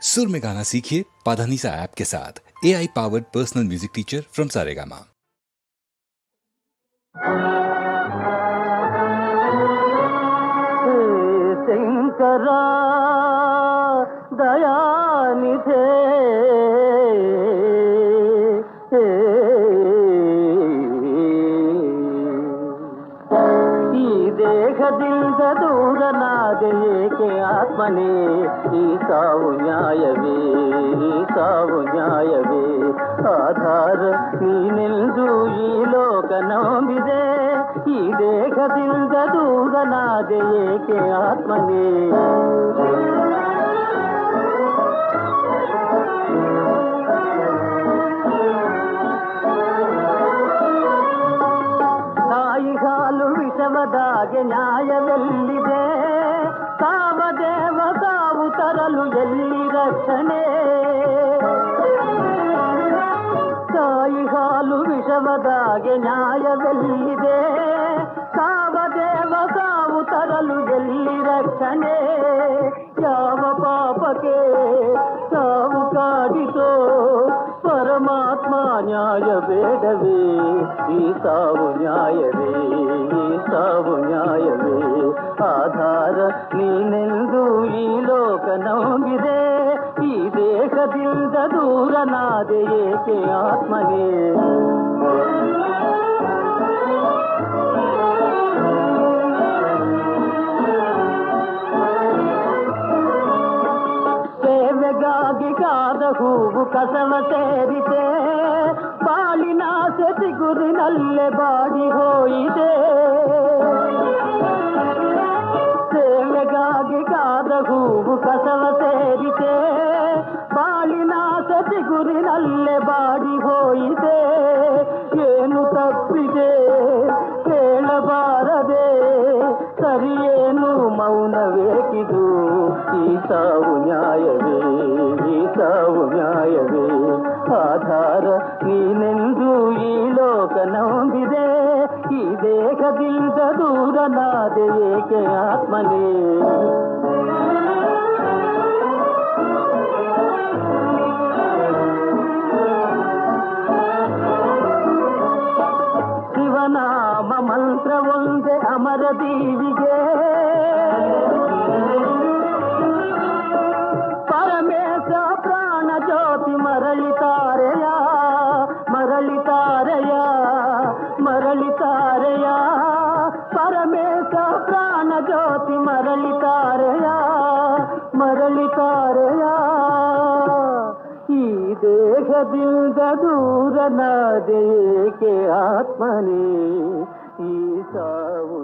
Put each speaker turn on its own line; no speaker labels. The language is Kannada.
सुर में गाना सीखिए पाधानीसा ऐप के साथ। AI powered personal music teacher from Saregama.
Shankara दयानिधे ಈ ದೇಹದಿಂದ ದೂರನಾದೆ ಏಕೆ ಆತ್ಮನೇ, ಈ ಸಾವು ನ್ಯಾಯವೇ, ಈ ಸಾವು ನ್ಯಾಯವೇ. ಆಧಾರ ನೀನೆಂದು ಈ ಲೋಕ ನಂಬಿದೆ, ಈ ದೇಹದಿಂದ ದೂರನಾದೆ ಏಕೆ ಆತ್ಮನೇ. ತಾಯಿ ಹಾಲು ವಿಷವದಾಗೆ ನ್ಯಾಯವೆಲ್ಲಿದೆ, ಕಾಮದೇವ ಕಾವು ತರಲು ಎಲ್ಲಿ ರಕ್ಷಣೆ. ತಾಯಿ ಹಾಲು ವಿಷವದಾಗೆ ನ್ಯಾಯವೆಲ್ಲಿದೆ, ಕಾಮದೇವ ಕಾವು ತರಲು ಎಲ್ಲಿ ರಕ್ಷಣೆ. ಯಾವ ಪಾಪಕ್ಕೆ ಸಾವು ಕಾಡಿತೋ ಪರಮಾತ್ಮ ನ್ಯಾಯ ಬೇಡವೇ, ಈ ಸಾವು ನ್ಯಾಯವೇ, ಈ ಸಾವು ನ್ಯಾಯವೇ. ಆಧಾರ ನೀನೆಂದು ಈ ಲೋಕ ನಂಬಿದೆ, ಈ ದೇಹದಿಂದ ದೂರನಾದೆ ಏಕೆ ಆತ್ಮನೇ. ಸೇವೆಗಾಗಿ ಕಾದ ಹೂವು ಕಸವ ಸೇರಿದೆ, ಬಾಳಿನ ಸೆತಿಗುರಿನಲ್ಲೇ ಬಾಡಿ ಹೋಯಿದೆ. ಸೇವೆಗಾಗಿ ಕಾದ ಹೂವು ಕಸವ ಸೇರಿದೆ, ಬಾಳಿನ ಸೆತಿಗುರಿನಲ್ಲೇ ಬಾಡಿ ಹೋಯಿದೆ. ಏನು ತಪ್ಪಿದೆ ಹೇಳಬಾರದೆ, ಸರಿಯೇನು ಮೌನವೇಕಿದು, ಈ ಸಾವು ನ್ಯಾಯವೇ, ಈ ಸಾವು ನ್ಯಾಯವೇ. ಆಧಾರ ನೀನೆಂದು ಈ ಲೋಕ ನಂಬಿದೆ, ಈ ದೇಹದಿಂದ ದೂರನಾದೆ ಏಕೆ ಆತ್ಮನೇ. ಶಿವನಾಮ ಮಂತ್ರ ಒಂದೇ ಅಮರ ದೀವಿಗೆ, ಪರಮೇಶ ಪ್ರಾಣ ಜ್ಯೋತಿ ಮರಳಿತಾರೆಯ, ಮರಳಿತಾರೆಯ, ಮರಳಿತಾರೆಯ. ಪರಮೇಶ ಪ್ರಾಣ ಜ್ಯೋತಿ ಮರಳಿತಾರೆಯ, ಮರಳಿತಾರೆಯ. ಈ ದೇಹದಿಂದ ದೂರನಾದೆ ಏಕೆ ಆತ್ಮನೇ, ಈ ಸಾವು